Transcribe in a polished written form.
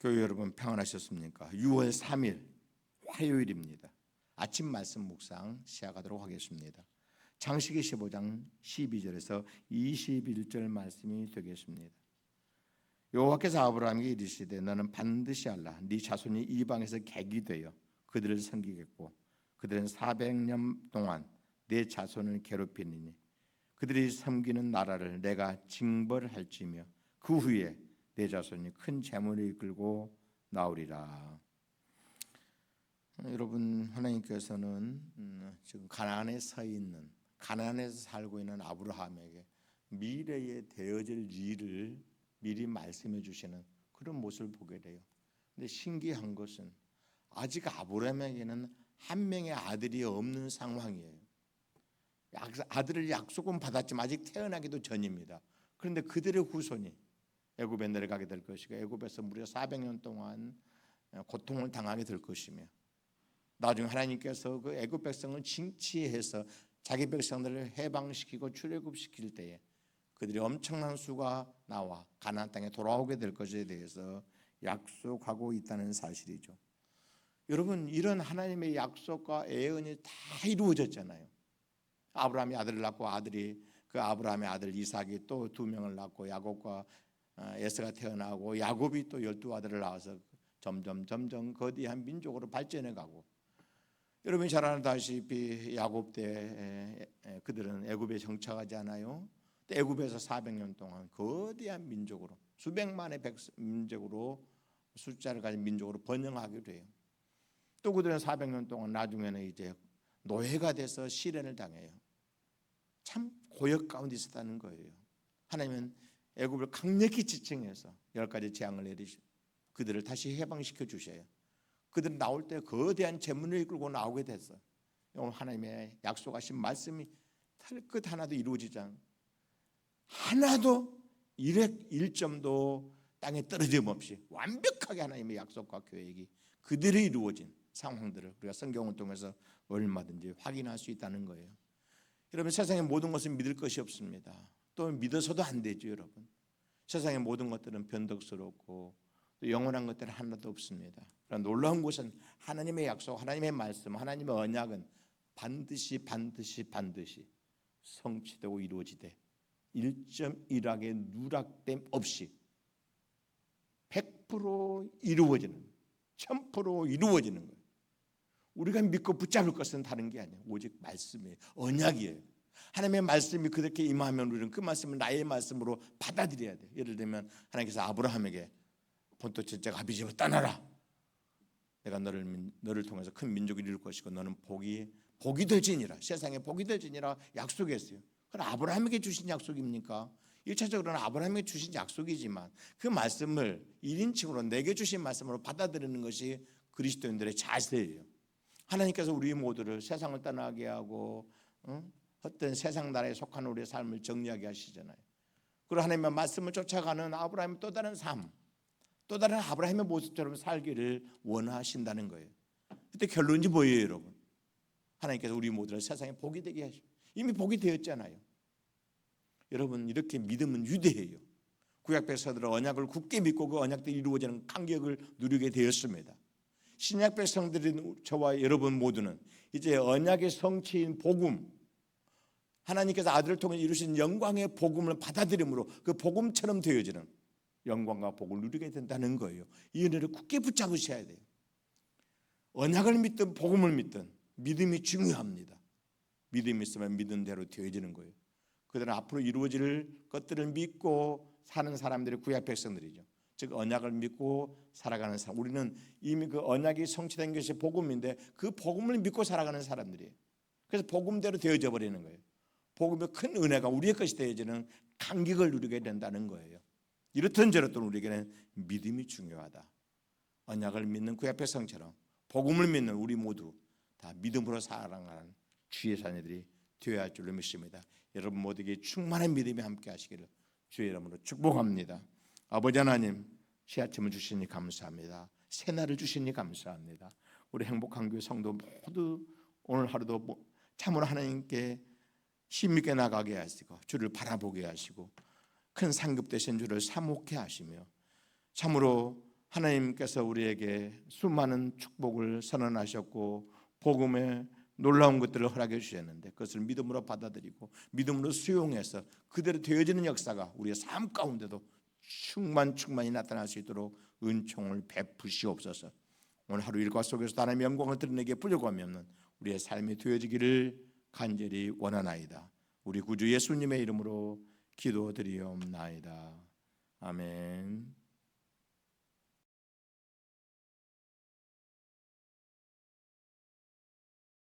교회 여러분 평안하셨습니까? 6월 3일 화요일입니다. 아침 말씀 묵상 시작하도록 하겠습니다. 창세기 15장 12절에서 21절 말씀이 되겠습니다. 여호와께서 아브라함에게 이르시되 너는 반드시 알라. 네 자손이 이방에서 객이 되어 그들을 섬기겠고 그들은 400년 동안 내 자손을 괴롭히니니 그들이 섬기는 나라를 내가 징벌할지며 그 후에 내 자손이 큰 재물을 이끌고 나오리라. 여러분, 하나님께서는 지금 가나안에 서 있는, 가나안에서 살고 있는 아브라함에게 미래에 되어질 일을 미리 말씀해 주시는 그런 모습을 보게 돼요. 근데 신기한 것은 아직 아브라함에게는 한 명의 아들이 없는 상황이에요. 아들을 약속은 받았지만 아직 태어나기도 전입니다. 그런데 그들의 후손이 애굽에 내려가게 될 것이고 애굽에서 무려 400년 동안 고통을 당하게 될 것이며 나중에 하나님께서 그 애굽 백성을 징치해서 자기 백성들을 해방시키고 출애굽시킬 때에 그들이 엄청난 수가 나와 가나안 땅에 돌아오게 될 것에 대해서 약속하고 있다는 사실이죠. 여러분, 이런 하나님의 약속과 예언이 다 이루어졌잖아요. 아브라함이 아들을 낳고 아들이 그 아브라함의 아들 이삭이 또 2명을 낳고 야곱과 에서가 태어나고 야곱이 또 12아들을 낳아서 점점 거대한 민족으로 발전해 가고, 여러분이 잘 아다시피 야곱 때 그들은 애굽에 정착하지 않아요. 애굽에서 400년 동안 거대한 민족으로 수백만의 민족으로 숫자를 가진 민족으로 번영하게 돼요. 또 그들은 400년 동안 나중에는 이제 노예가 돼서 시련을 당해요. 참 고역 가운데 있었다는 거예요. 하나님은 애굽을 강력히 지칭해서 10가지 재앙을 내리시고 그들을 다시 해방시켜 주셔요. 그들은 나올 때 거대한 재물을 이끌고 나오게 됐어요. 오늘 하나님의 약속하신 말씀이 털끝 하나도 이루어지지 않고 하나도 일점도 땅에 떨어짐 없이 완벽하게 하나님의 약속과 계획이 그대로 이루어진 상황들을 우리가 성경을 통해서 얼마든지 확인할 수 있다는 거예요. 여러분, 세상의 모든 것은 믿을 것이 없습니다. 또 믿어서도 안 되죠. 여러분, 세상의 모든 것들은 변덕스럽고 또 영원한 것들은 하나도 없습니다. 그러나 놀라운 것은 하나님의 약속, 하나님의 말씀, 하나님의 언약은 반드시 성취되고 이루어지되 1.1악의 누락됨 없이 100% 이루어지는, 1000% 이루어지는 거예요. 우리가 믿고 붙잡을 것은 다른 게 아니에요. 오직 말씀이에요. 언약이에요. 하나님의 말씀이 그렇게 임하면 우리는 그 말씀을 나의 말씀으로 받아들여야 돼요. 예를 들면 하나님께서 아브라함에게 본토 첫째 아비집을 떠나라. 내가 너를 통해서 큰 민족을 이룰 것이고 너는 복이 될지니라. 세상에 복이 될지니라 약속했어요. 그럼 아브라함에게 주신 약속입니까? 1차적으로는 아브라함에게 주신 약속이지만 그 말씀을 1인칭으로 내게 주신 말씀으로 받아들이는 것이 그리스도인들의 자세예요. 하나님께서 우리 모두를 세상을 떠나게 하고 헛된 세상 나라에 속한 우리의 삶을 정리하게 하시잖아요. 그리고 하나님의 말씀을 쫓아가는 아브라함의 또 다른 삶, 또 다른 아브라함의 모습처럼 살기를 원하신다는 거예요. 그때 결론이 뭐예요, 여러분? 하나님께서 우리 모두를 세상에 복이 되게 하시고 이미 복이 되었잖아요. 여러분, 이렇게 믿음은 위대해요. 구약 백성들은 언약을 굳게 믿고 그 언약들이 이루어지는 간격을 누리게 되었습니다. 신약 백성들인 저와 여러분 모두는 이제 언약의 성취인 복음, 하나님께서 아들을 통해 이루신 영광의 복음을 받아들임으로 그 복음처럼 되어지는 영광과 복을 누리게 된다는 거예요. 이 은혜를 굳게 붙잡으셔야 돼요. 언약을 믿든 복음을 믿든 믿음이 중요합니다. 믿음이 있으면 믿은 대로 되어지는 거예요. 그들은 앞으로 이루어질 것들을 믿고 사는 사람들이 구약 백성들이죠. 즉 언약을 믿고 살아가는 사람. 우리는 이미 그 언약이 성취된 것이 복음인데 그 복음을 믿고 살아가는 사람들이에요. 그래서 복음대로 되어져 버리는 거예요. 복음의 큰 은혜가 우리의 것이 되어지는 간격을 누리게 된다는 거예요. 이렇든 저렇든 우리에게는 믿음이 중요하다. 언약을 믿는 구약 백성처럼 복음을 믿는 우리 모두 다 믿음으로 살아가는 주의 자녀들이 되어야 할 줄로 믿습니다. 여러분 모두에게 충만한 믿음이 함께 하시기를 주의 이름으로 축복합니다. 아버지 하나님, 새 아침을 주시니 감사합니다. 새날을 주시니 감사합니다. 우리 행복한 교회 성도 모두 오늘 하루도 참으로 하나님께 힘있게 나가게 하시고 주를 바라보게 하시고 큰 상급 되신 주를 사모케 하시며 참으로 하나님께서 우리에게 수많은 축복을 선언하셨고 복음의 놀라운 것들을 허락해 주셨는데 그것을 믿음으로 받아들이고 믿음으로 수용해서 그대로 되어지는 역사가 우리의 삶 가운데도 충만히 나타날 수 있도록 은총을 베푸시옵소서. 오늘 하루 일과 속에서 하나님의 영광을 드러내기에 부족함이 없는 우리의 삶이 되어지기를 간절히 원하나이다. 우리 구주 예수님의 이름으로 기도드리옵나이다. 아멘.